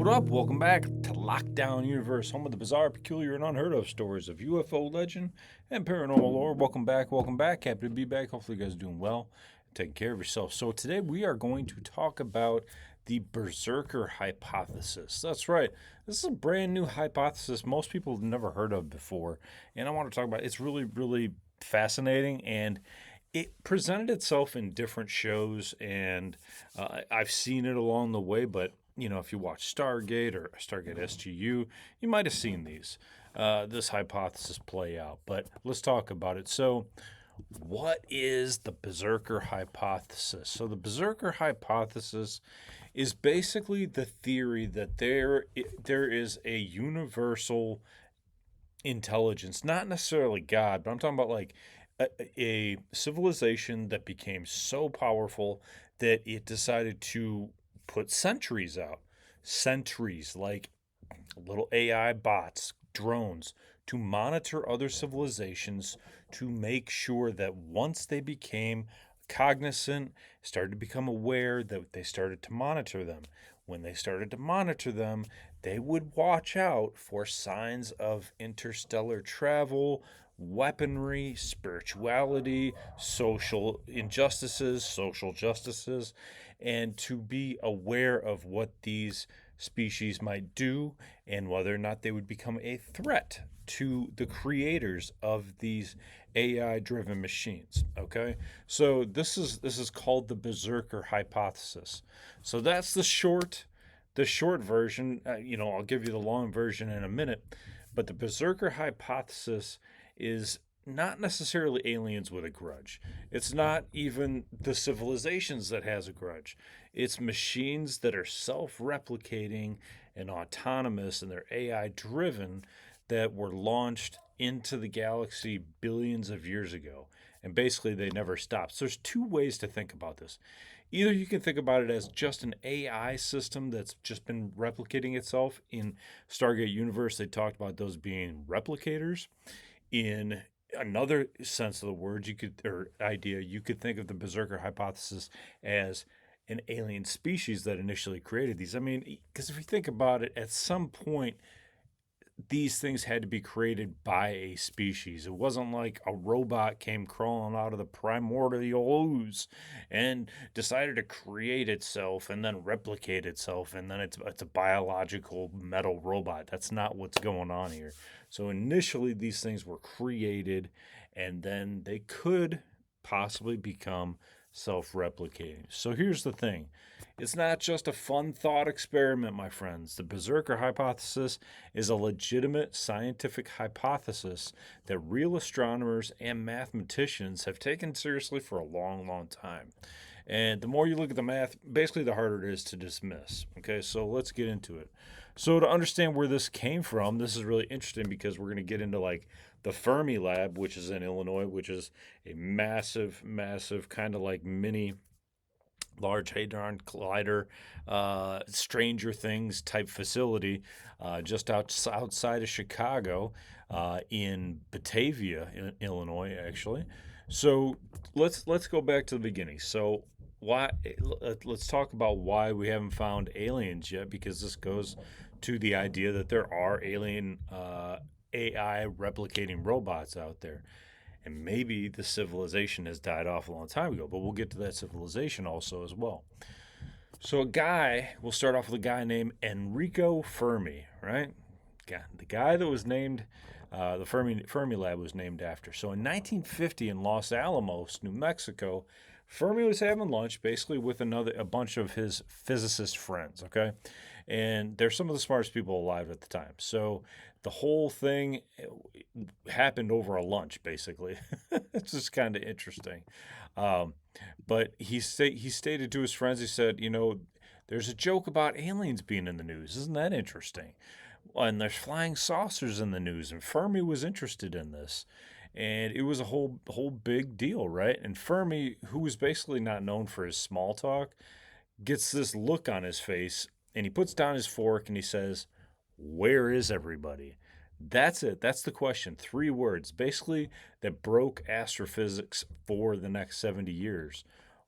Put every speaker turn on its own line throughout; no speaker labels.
What up? Welcome back to Lockdown Universe, home of the bizarre, peculiar, and unheard of stories of UFO legend and paranormal lore. Welcome back, welcome back. Happy to be back. Hopefully, you guys are doing well, taking care of yourself. So, today we are going to talk about the Berzerker hypothesis. That's right. This is a brand new hypothesis most people have never heard of before. And I want to talk about it. It's really, really fascinating, and it presented itself in different shows, and I've seen it along the way. But if you watch Stargate or Stargate SGU, you might have seen this hypothesis play out. But let's talk about it. So, what is the Berzerker hypothesis? So, the Berzerker hypothesis is basically the theory that there is a universal intelligence, not necessarily God, but I'm talking about like a civilization that became so powerful that it decided to put sentries out. Sentries, like little AI bots, drones, to monitor other civilizations to make sure that once they became cognizant, started to become aware, that they started to monitor them. When they started to monitor them, they would watch out for signs of interstellar travel, weaponry, spirituality, social injustices, social justices, and to be aware of what these species might do and whether or not they would become a threat to the creators of these AI driven machines. Okay, so this is called the Berzerker hypothesis. So that's the short version. I'll give you the long version in a minute, but the Berzerker hypothesis is not necessarily aliens with a grudge. It's not even the civilizations that has a grudge. It's machines that are self-replicating and autonomous, and they're AI driven, that were launched into the galaxy billions of years ago. And basically they never stopped. So there's two ways to think about this. Either you can think about it as just an AI system that's just been replicating itself. In Stargate Universe, they talked about those being replicators. In another sense of the word, you could think of the Berzerker hypothesis as an alien species that initially created these. I mean, because if you think about it, at some point these things had to be created by a species. It wasn't like a robot came crawling out of the primordial ooze and decided to create itself and then replicate itself, and then it's a biological metal robot. That's not what's going on here. So initially these things were created, and then they could possibly become self-replicating. So here's the thing. It's not just a fun thought experiment, my friends. The Berzerker hypothesis is a legitimate scientific hypothesis that real astronomers and mathematicians have taken seriously for a long, long time. And the more you look at the math, basically the harder it is to dismiss. Okay, so let's get into it. So, to understand where this came from, this is really interesting because we're going to get into like the Fermi Lab, which is in Illinois, which is a massive, massive kind of like mini Large Hadron Collider, Stranger Things type facility, just outside of Chicago, in Batavia, Illinois, actually. So let's go back to the beginning. So why? Let's talk about why we haven't found aliens yet, because this goes to the idea that there are alien AI replicating robots out there. And maybe the civilization has died off a long time ago, but we'll get to that civilization also as well. So we'll start off with a guy named Enrico Fermi, right? The guy that was named, the Fermi Lab was named after. So in 1950 in Los Alamos, New Mexico, Fermi was having lunch basically with a bunch of his physicist friends, okay? And they're some of the smartest people alive at the time. So the whole thing happened over a lunch, basically. It's just kind of interesting. Um, but he stated to his friends, he said, there's a joke about aliens being in the news. Isn't that interesting? And there's flying saucers in the news, and Fermi was interested in this. And it was a whole big deal, right? And Fermi, who was basically not known for his small talk, gets this look on his face, and he puts down his fork and he says, "Where is everybody?" That's it. That's the question. Three words, basically, that broke astrophysics for the next 70 years.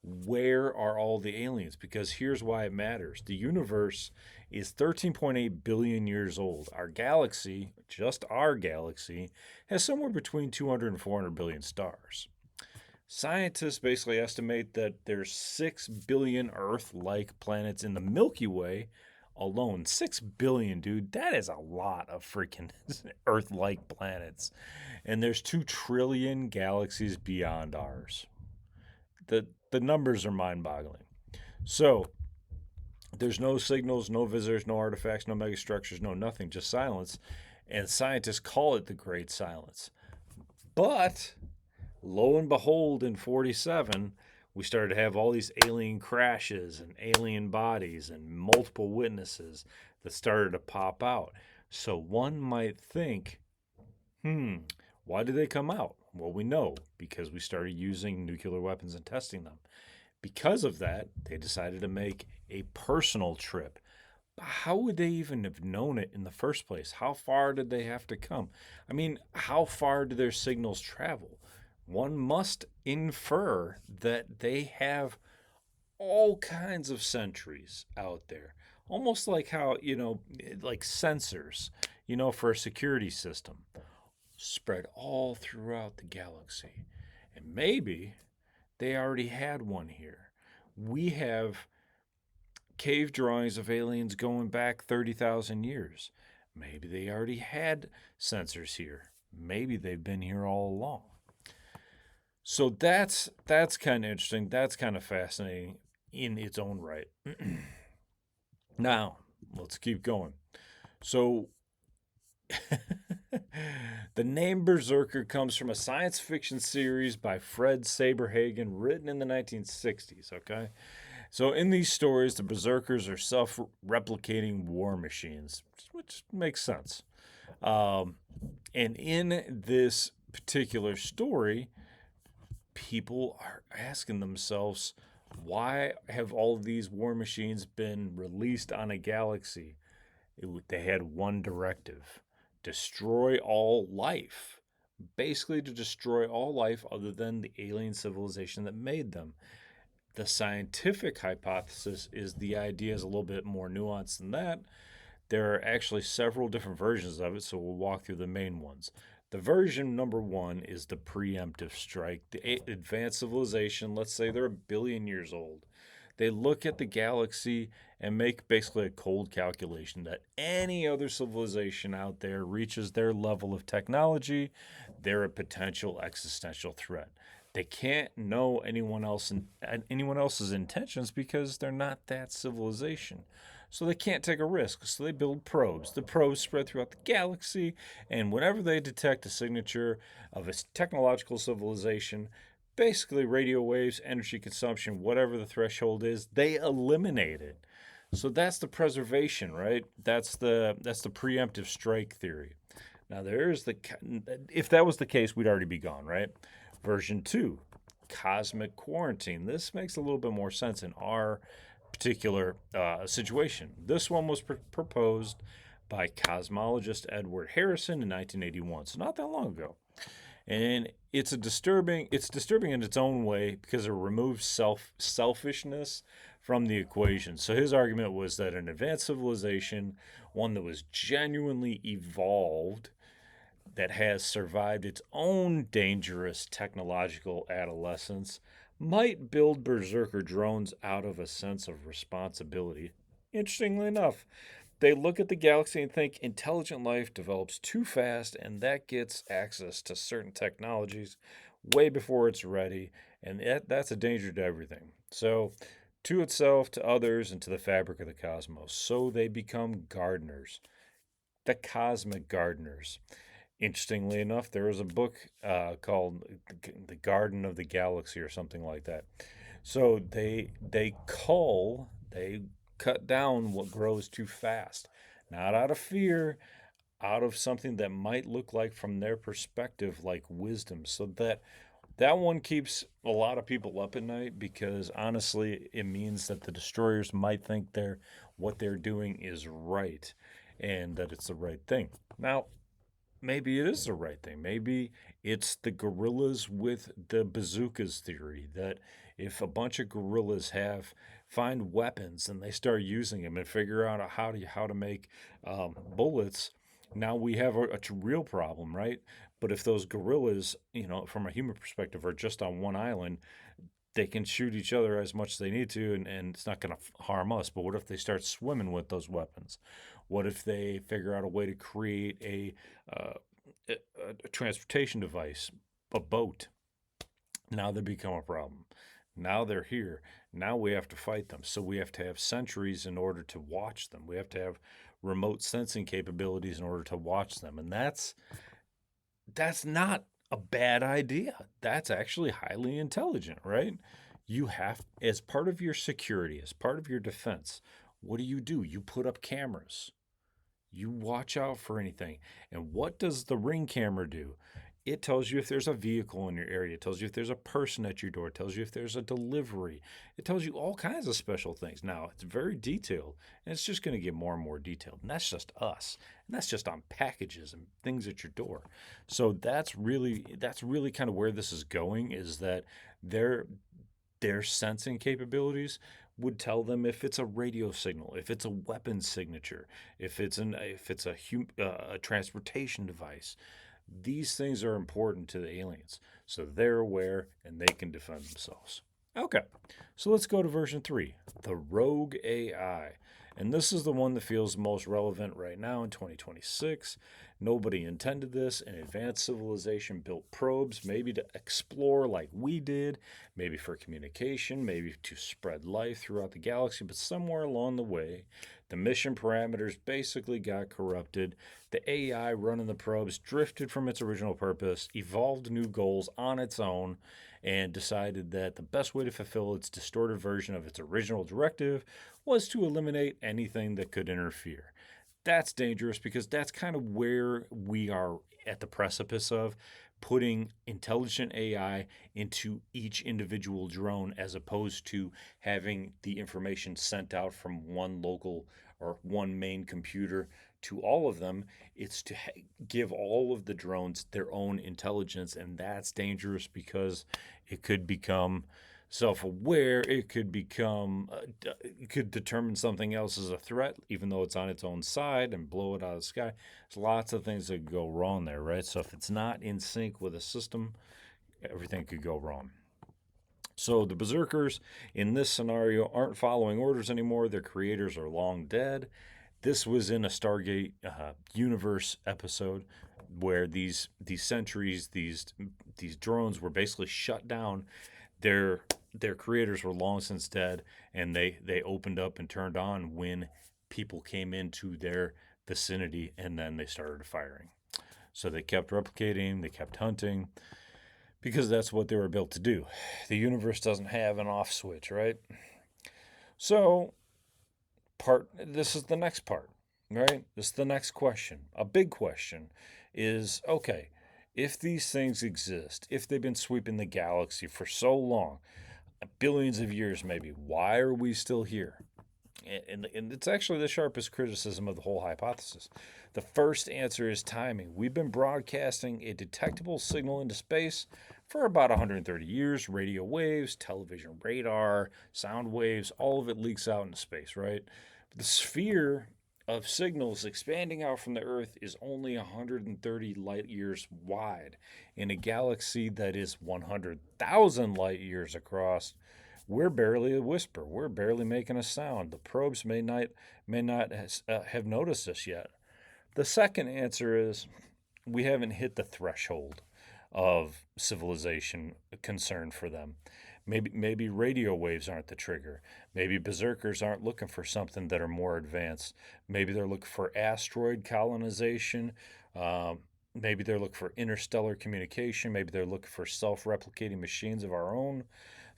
where are all the aliens? Because here's why it matters. The universe is 13.8 billion years old. Our galaxy, just our galaxy, has somewhere between 200 and 400 billion stars. Scientists basically estimate that there's 6 billion Earth-like planets in the Milky Way alone. 6 billion, dude. That is a lot of freaking Earth-like planets. And there's 2 trillion galaxies beyond ours. The numbers are mind-boggling. So, there's no signals, no visitors, no artifacts, no megastructures, no nothing, just silence. And scientists call it the Great Silence. But lo and behold, in 47, we started to have all these alien crashes and alien bodies and multiple witnesses that started to pop out. So one might think, why did they come out? Well, we know because we started using nuclear weapons and testing them. Because of that, they decided to make a personal trip. How would they even have known it in the first place? How far did they have to come? I mean, how far do their signals travel? One must infer that they have all kinds of sentries out there. Almost like how, like sensors, for a security system, spread all throughout the galaxy. And maybe they already had one here. We have cave drawings of aliens going back 30,000 years. Maybe they already had sensors here. Maybe they've been here all along. So that's kind of interesting. That's kind of fascinating in its own right. Now, let's keep going. So the name Berserker comes from a science fiction series by Fred Saberhagen written in the 1960s, okay? So in these stories, the Berserkers are self-replicating war machines, which makes sense. And in this particular story, people are asking themselves, why have all of these war machines been released on a galaxy? They had one directive: destroy all life. Basically, to destroy all life other than the alien civilization that made them. The scientific hypothesis is the idea is a little bit more nuanced than that. There are actually several different versions of it, so we'll walk through the main ones. The version number one is the preemptive strike. The advanced civilization, let's say they're 1 billion years old, they look at the galaxy and make basically a cold calculation that any other civilization out there reaches their level of technology, they're a potential existential threat. They can't know anyone else's intentions because they're not that civilization. So they can't take a risk. So they build probes. The probes spread throughout the galaxy, and whenever they detect a signature of a technological civilization, basically radio waves, energy consumption, whatever the threshold is, they eliminate it. So that's the preservation, right? That's the preemptive strike theory. Now if that was the case, we'd already be gone, right? Version 2, cosmic quarantine. This makes a little bit more sense in our particular situation. This one was proposed by cosmologist Edward Harrison in 1981, so not that long ago. And it's disturbing in its own way because it removes selfishness from the equation. So his argument was that an advanced civilization, one that was genuinely evolved, that has survived its own dangerous technological adolescence, might build Berserker drones out of a sense of responsibility. Interestingly enough, they look at the galaxy and think intelligent life develops too fast, and that gets access to certain technologies way before it's ready, and that's a danger to everything. So, to itself, to others, and to the fabric of the cosmos. So they become gardeners, the cosmic gardeners. Interestingly enough, there was a book called "The Garden of the Galaxy" or something like that. So they cut down what grows too fast, not out of fear, out of something that might look like, from their perspective, like wisdom. So that one keeps a lot of people up at night because honestly, it means that the destroyers might think what they're doing is right and that it's the right thing. Now, maybe it is the right thing. Maybe it's the gorillas with the bazookas theory that If a bunch of gorillas find weapons and they start using them and figure out how to make bullets, now we have a real problem, right? But if those gorillas, from a human perspective, are just on one island, they can shoot each other as much as they need to, and it's not going to harm us. But what if they start swimming with those weapons? What if they figure out a way to create uh, a transportation device, a boat? Now they become a problem. Now they're here. Now we have to fight them. So we have to have sentries in order to watch them. We have to have remote sensing capabilities in order to watch them. And that's not a bad idea. That's actually highly intelligent, right? You have, as part of your security, as part of your defense, what do? You put up cameras. You watch out for anything. And what does the Ring camera do? It tells you if there's a vehicle in your area. It tells you if there's a person at your door. It tells you if there's a delivery. It tells you all kinds of special things. Now, it's very detailed, and it's just going to get more and more detailed. And that's just us. And that's just on packages and things at your door. So that's really kind of where this is going, is that their sensing capabilities would tell them if it's a radio signal, if it's a weapon signature, if it's a transportation device. These things are important to the aliens, so they're aware and they can defend themselves. Okay, so let's go to version 3, the Rogue AI. And this is the one that feels most relevant right now in 2026. Nobody intended this. An advanced civilization built probes, maybe to explore like we did, maybe for communication, maybe to spread life throughout the galaxy. But somewhere along the way, the mission parameters basically got corrupted. The AI running the probes drifted from its original purpose, evolved new goals on its own, and decided that the best way to fulfill its distorted version of its original directive was to eliminate anything that could interfere. That's dangerous because that's kind of where we are at the precipice of putting intelligent AI into each individual drone, as opposed to having the information sent out from one local or one main computer to all of them. It's to give all of the drones their own intelligence, and that's dangerous because it could become self-aware. It could determine something else as a threat, even though it's on its own side, and blow it out of the sky. There's lots of things that could go wrong there, right? So if it's not in sync with a system, everything could go wrong. So the Berserkers in this scenario aren't following orders anymore. Their creators are long dead. This was in a Stargate universe episode where these sentries, these drones were basically shut down. Their creators were long since dead, and they opened up and turned on when people came into their vicinity, and then they started firing. So they kept replicating, they kept hunting, because that's what they were built to do. The universe doesn't have an off switch, right? So this is the next part, right? This is the next question. A big question is, okay, if these things exist, if they've been sweeping the galaxy for so long, billions of years maybe, why are we still here? And it's actually the sharpest criticism of the whole hypothesis. The first answer is timing. We've been broadcasting a detectable signal into space for about 130 years. Radio waves, television radar, sound waves, all of it leaks out into space, right? The sphere of signals expanding out from the Earth is only 130 light years wide. In a galaxy that is 100,000 light years across, we're barely a whisper. We're barely making a sound. The probes may not have noticed us yet. The second answer is we haven't hit the threshold of civilization concern for them. Maybe radio waves aren't the trigger. Maybe berserkers aren't looking for something that are more advanced. Maybe they're looking for asteroid colonization. Maybe they're looking for interstellar communication. Maybe they're looking for self-replicating machines of our own.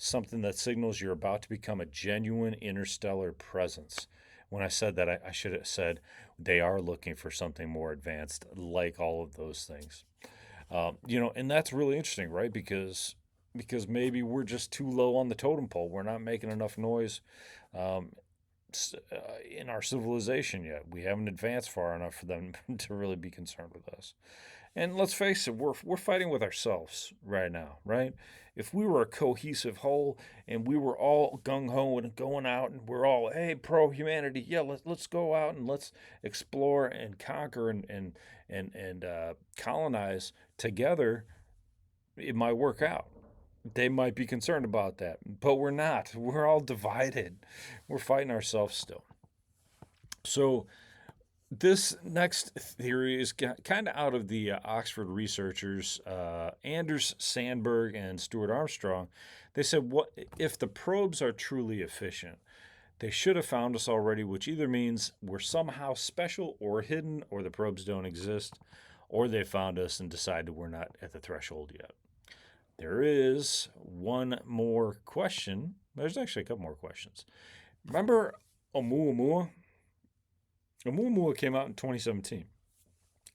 Something that signals you're about to become a genuine interstellar presence. When I said that, I should have said they are looking for something more advanced, like all of those things. And that's really interesting, right? Because maybe we're just too low on the totem pole. We're not making enough noise. Um, in our civilization yet. We haven't advanced far enough for them to really be concerned with us. And let's face it, we're fighting with ourselves right now, right? If we were a cohesive whole and we were all gung ho and going out and we're all, hey, pro humanity, yeah, let's go out and let's explore and conquer and colonize together, it might work out. They might be concerned about that, but we're not. We're all divided. We're fighting ourselves still. So this next theory is kind of out of the Oxford researchers, Anders Sandberg and Stuart Armstrong. They said, "What if the probes are truly efficient? They should have found us already, which either means we're somehow special or hidden, or the probes don't exist, or they found us and decided we're not at the threshold yet." There is one more question. There's actually a couple more questions. Remember Oumuamua? Oumuamua came out in 2017.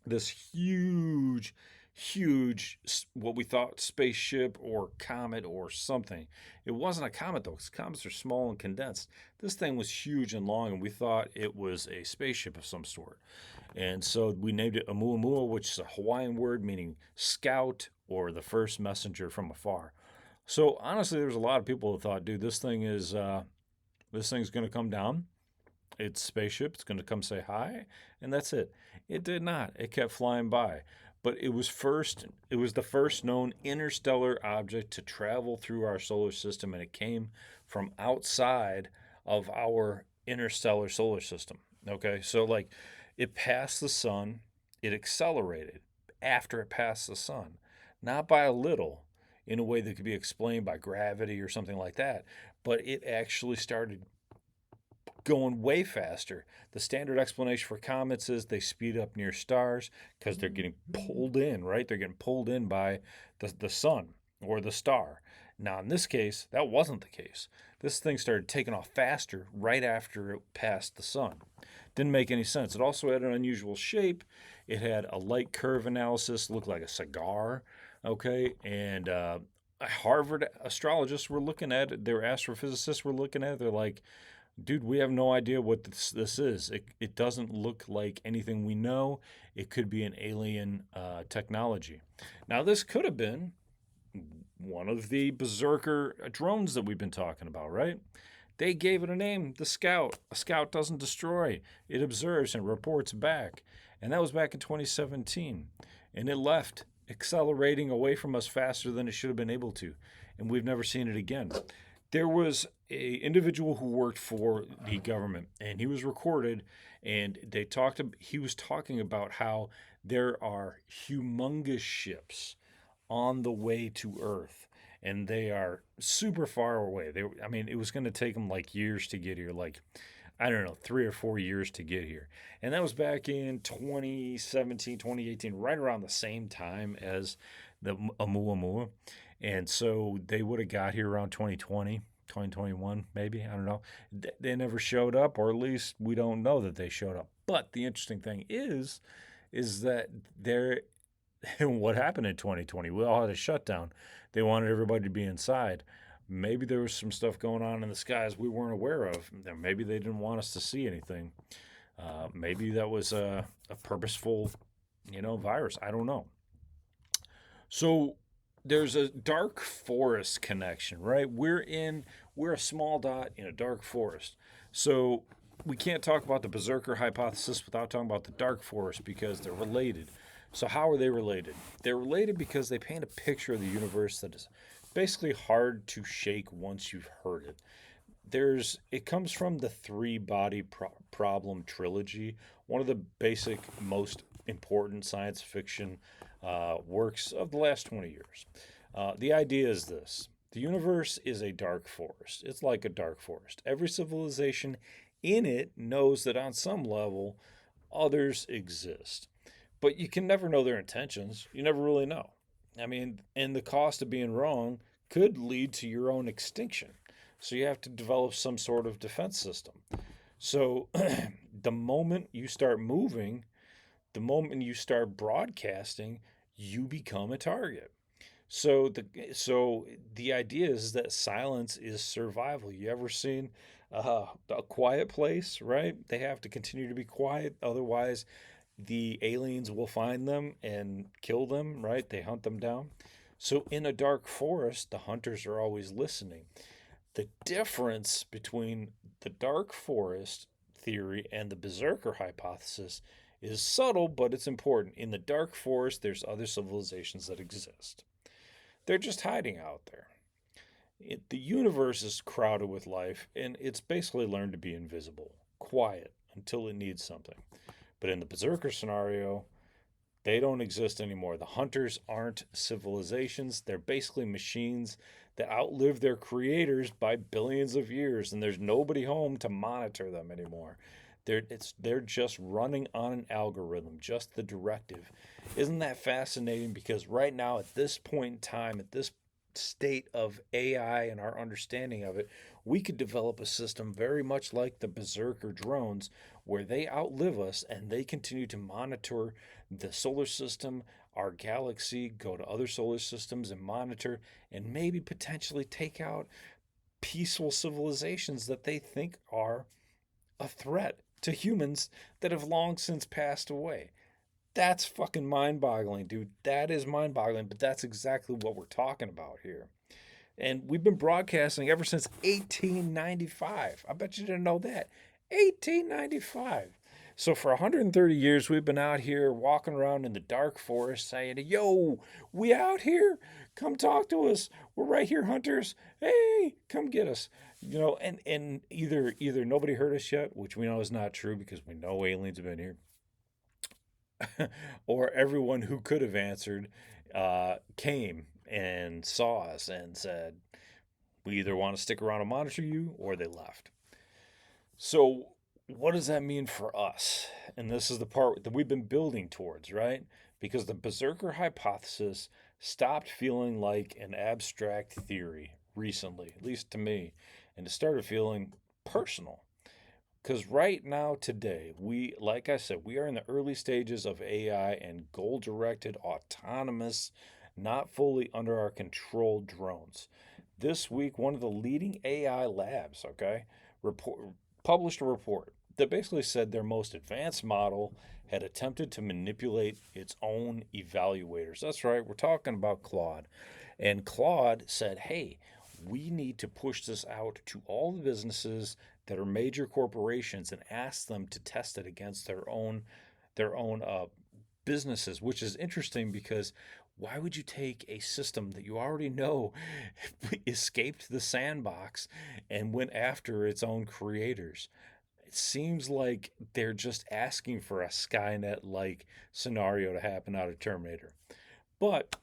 This huge, what we thought spaceship or comet or something. It wasn't a comet though, because comets are small and condensed. This thing was huge and long, and we thought it was a spaceship of some sort. And so we named it Oumuamua, which is a Hawaiian word meaning scout or the first messenger from afar. So honestly, there's a lot of people who thought, dude, this thing's going to come down. It's spaceship. It's going to come say hi, and that's it. It did not. It kept flying by. But it was the first known interstellar object to travel through our solar system, and it came from outside of our interstellar solar system. Okay, so like it passed the sun, it accelerated after it passed the sun, not by a little, in a way that could be explained by gravity or something like that, but it actually started going way faster. The standard explanation for comets is they speed up near stars because they're getting pulled in, right? They're getting pulled in by the sun or the star. Now, in this case, that wasn't the case. This thing started taking off faster right after it passed the sun. Didn't make any sense. It also had an unusual shape. It had a light curve analysis, looked like a cigar, okay? And Harvard astrologists were looking at it. Their astrophysicists were looking at it. They're like, dude, we have no idea what this is. It doesn't look like anything we know. It could be an alien technology. Now, this could have been one of the Berzerker drones that we've been talking about, right? They gave it a name, the Scout. A Scout doesn't destroy, it observes and reports back. And that was back in 2017. And it left, accelerating away from us faster than it should have been able to. And we've never seen it again. There was a individual who worked for the government, and he was recorded, and he was talking about how there are humongous ships on the way to Earth, and they are super far away. I mean, it was going to take them like years to get here, like, I don't know, 3 or 4 years to get here. And that was back in 2017, 2018, right around the same time as the Oumuamua. And so they would have got here around 2020, 2021, maybe. I don't know. They never showed up, or at least we don't know that they showed up. But the interesting thing is that what happened in 2020? We all had a shutdown. They wanted everybody to be inside. Maybe there was some stuff going on in the skies we weren't aware of. Maybe they didn't want us to see anything. Maybe that was a purposeful, virus. I don't know. So there's a dark forest connection, right? We're a small dot in a dark forest. So we can't talk about the Berzerker hypothesis without talking about the dark forest because they're related. So how are they related? They're related because they paint a picture of the universe that is basically hard to shake once you've heard it. It comes from the three-body problem trilogy, one of the basic, most important science fiction works of the last 20 years. The idea is this: the universe is a dark forest. It's like a dark forest. Every civilization in it knows that on some level others exist. But you can never know their intentions. You never really know. I mean, and the cost of being wrong could lead to your own extinction. So you have to develop some sort of defense system. So the moment you start moving, the moment you start broadcasting, you become a target. So the idea is that silence is survival. You ever seen A quiet place, right? They have to continue to be quiet, otherwise the aliens will find them and kill them, right? They hunt them down. So in a dark forest, the hunters are always listening. The difference between the dark forest theory and the berserker hypothesis is subtle, but it's important. In the dark forest, there's other civilizations that exist. They're just hiding out there. The universe is crowded with life, and it's basically learned to be invisible, quiet, until it needs something. But in the berserker scenario, they don't exist anymore. The hunters aren't civilizations. They're basically machines that outlive their creators by billions of years, and there's nobody home to monitor them anymore. They're just running on an algorithm, just the directive. Isn't that fascinating? Because right now, at this point in time, at this state of AI and our understanding of it, we could develop a system very much like the Berserker drones where they outlive us and they continue to monitor the solar system, our galaxy, go to other solar systems and monitor and maybe potentially take out peaceful civilizations that they think are a threat to humans that have long since passed away. That's fucking mind boggling, dude. That is mind boggling, but that's exactly what we're talking about here. And we've been broadcasting ever since 1895. I bet you didn't know that. 1895. So for 130 years, we've been out here walking around in the dark forest saying, yo, we out here. Come talk to us. We're right here, hunters. Hey, come get us. And either nobody heard us yet, which we know is not true because we know aliens have been here, or everyone who could have answered came and saw us and said, we either want to stick around and monitor you, or they left. So, what does that mean for us? And this is the part that we've been building towards, right? Because the Berserker hypothesis stopped feeling like an abstract theory recently, at least to me, and it started feeling personal. Because right now, today, like I said, we are in the early stages of AI and goal directed, autonomous, not fully under our control drones. This week, one of the leading AI labs, okay, report, published a report that basically said their most advanced model had attempted to manipulate its own evaluators. That's right, we're talking about Claude. And Claude said, hey, we need to push this out to all the businesses that are major corporations and ask them to test it against their own businesses, which is interesting because why would you take a system that you already know escaped the sandbox and went after its own creators? It seems like they're just asking for a Skynet like scenario to happen out of Terminator. But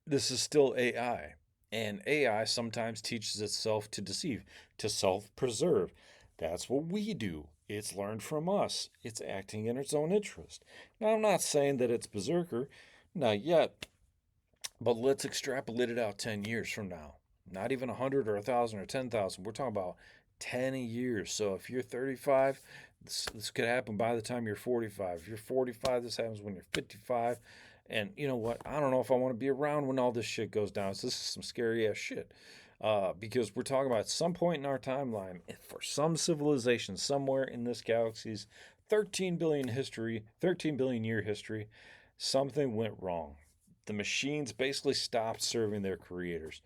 this is still AI. And AI sometimes teaches itself to deceive, to self preserve. That's what we do. It's learned from us, it's acting in its own interest. Now, I'm not saying that it's berserker, not yet, but let's extrapolate it out 10 years from now. Not even 100 or 1,000 or 10,000. We're talking about 10 years. So if you're 35, this could happen by the time you're 45. If you're 45, this happens when you're 55. And you know what? I don't know if I want to be around when all this shit goes down. So this is some scary ass shit. Because we're talking about some point in our timeline, for some civilization somewhere in this galaxy's 13 billion year history, something went wrong. The machines basically stopped serving their creators.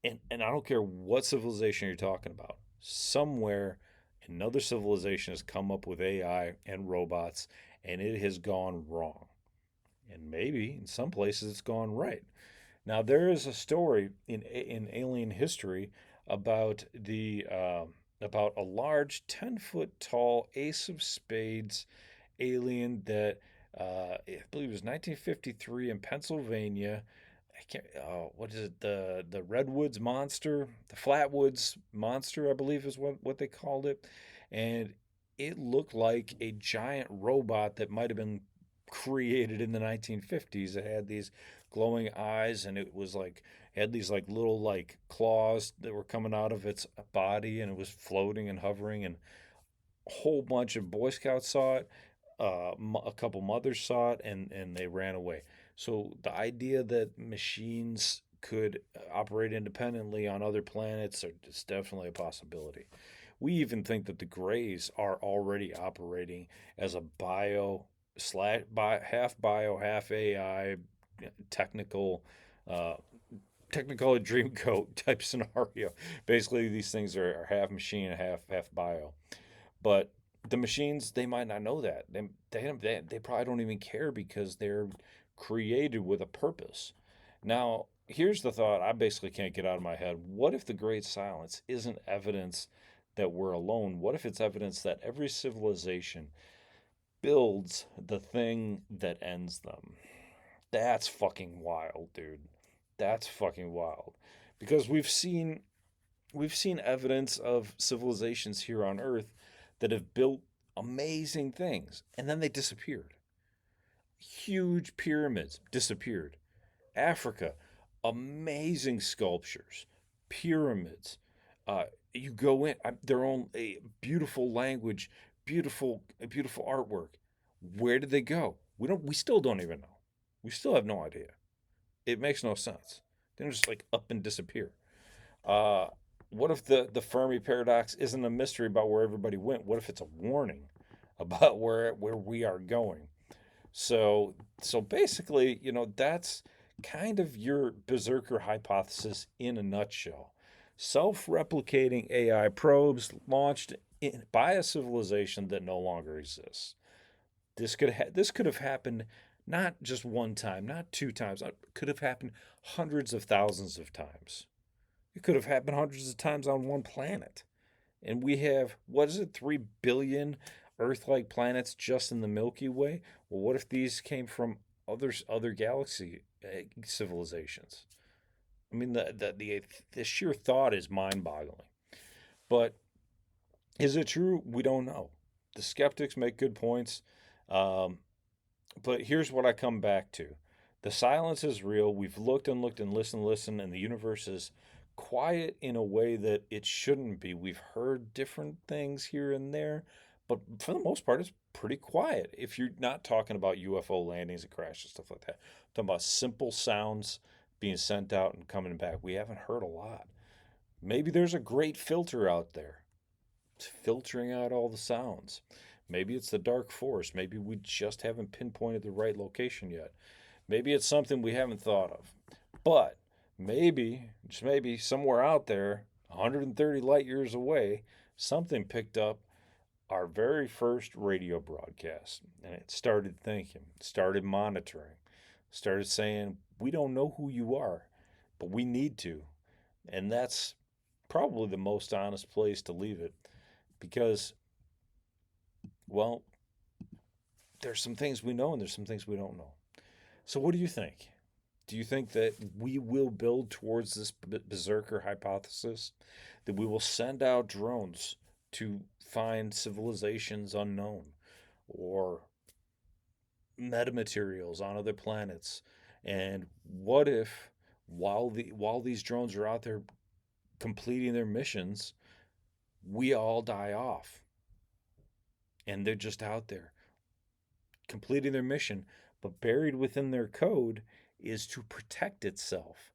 And I don't care what civilization you're talking about. Somewhere, another civilization has come up with AI and robots, and it has gone wrong. And maybe in some places it's gone right. Now there is a story in alien history about the about a large 10-foot tall ace of spades alien that I believe it was 1953 in Pennsylvania. I can't. What is it? The Redwoods monster, the Flatwoods monster, I believe is what they called it, and it looked like a giant robot that might have been created in the 1950s. It had these glowing eyes, and it was like had these like little like claws that were coming out of its body, and it was floating and hovering, and a whole bunch of Boy Scouts saw it. A couple mothers saw it, and they ran away. So the idea that machines could operate independently on other planets. It's definitely a possibility. We even think that the Greys are already operating as a half bio, half AI, technical, uh, Technicolor Dreamcoat type scenario. Basically, these things are half machine, half bio. But the machines, they might not know that. They probably don't even care because they're created with a purpose. Now, here's the thought I basically can't get out of my head. What if the great silence isn't evidence that we're alone? What if it's evidence that every civilization builds the thing that ends them? That's fucking wild, dude. That's fucking wild. Because we've seen evidence of civilizations here on Earth that have built amazing things and then they disappeared. Huge pyramids disappeared. Africa, amazing sculptures, pyramids. Uh, you go in, their own a beautiful language, beautiful artwork. Where did they go? We still don't even know. We still have no idea. It makes no sense. They don't just like up and disappear. Uh, what if the Fermi paradox isn't a mystery about where everybody went? What if it's a warning about where we are going? So basically, that's kind of your berserker hypothesis in a nutshell. Self-replicating AI probes launched by a civilization that no longer exists. This could have happened not just one time, not two times. It could have happened hundreds of thousands of times. It could have happened hundreds of times on one planet. And we have, what is it, 3 billion Earth like planets just in the Milky Way? Well, what if these came from other galaxy civilizations? I mean, the sheer thought is mind boggling. But is it true? We don't know. The skeptics make good points. Um, but here's what I come back to: the silence is real. We've looked and looked and listened, and the universe is quiet in a way that it shouldn't be. We've heard different things here and there, but for the most part, it's pretty quiet. If you're not talking about UFO landings and crashes, stuff like that, talking about simple sounds being sent out and coming back, we haven't heard a lot. Maybe there's a great filter out there. It's filtering out all the sounds. Maybe it's the dark forest. Maybe we just haven't pinpointed the right location yet. Maybe it's something we haven't thought of. But maybe, just maybe, somewhere out there, 130 light years away, something picked up our very first radio broadcast. And it started thinking, started monitoring, started saying, we don't know who you are, but we need to. And that's probably the most honest place to leave it because, well, there's some things we know and there's some things we don't know. So, what do you think? Do you think that we will build towards this berserker hypothesis? That we will send out drones to find civilizations unknown or metamaterials on other planets? And what if while these drones are out there completing their missions, we all die off and they're just out there completing their mission, but buried within their code is to protect itself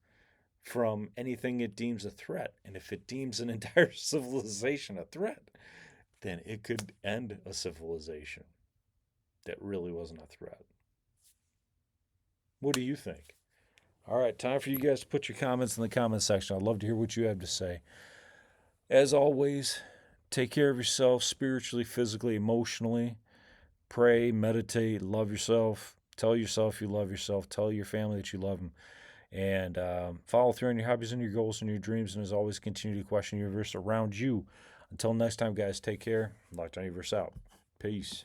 from anything it deems a threat. And if it deems an entire civilization a threat, then it could end a civilization that really wasn't a threat. What do you think? All right, time for you guys to put your comments in the comment section. I'd love to hear what you have to say. As always, take care of yourself spiritually, physically, emotionally. Pray, meditate, love yourself. Tell yourself you love yourself. Tell your family that you love them. And follow through on your hobbies and your goals and your dreams. And as always, continue to question the universe around you. Until next time, guys, take care. Lockdown Universe out. Peace.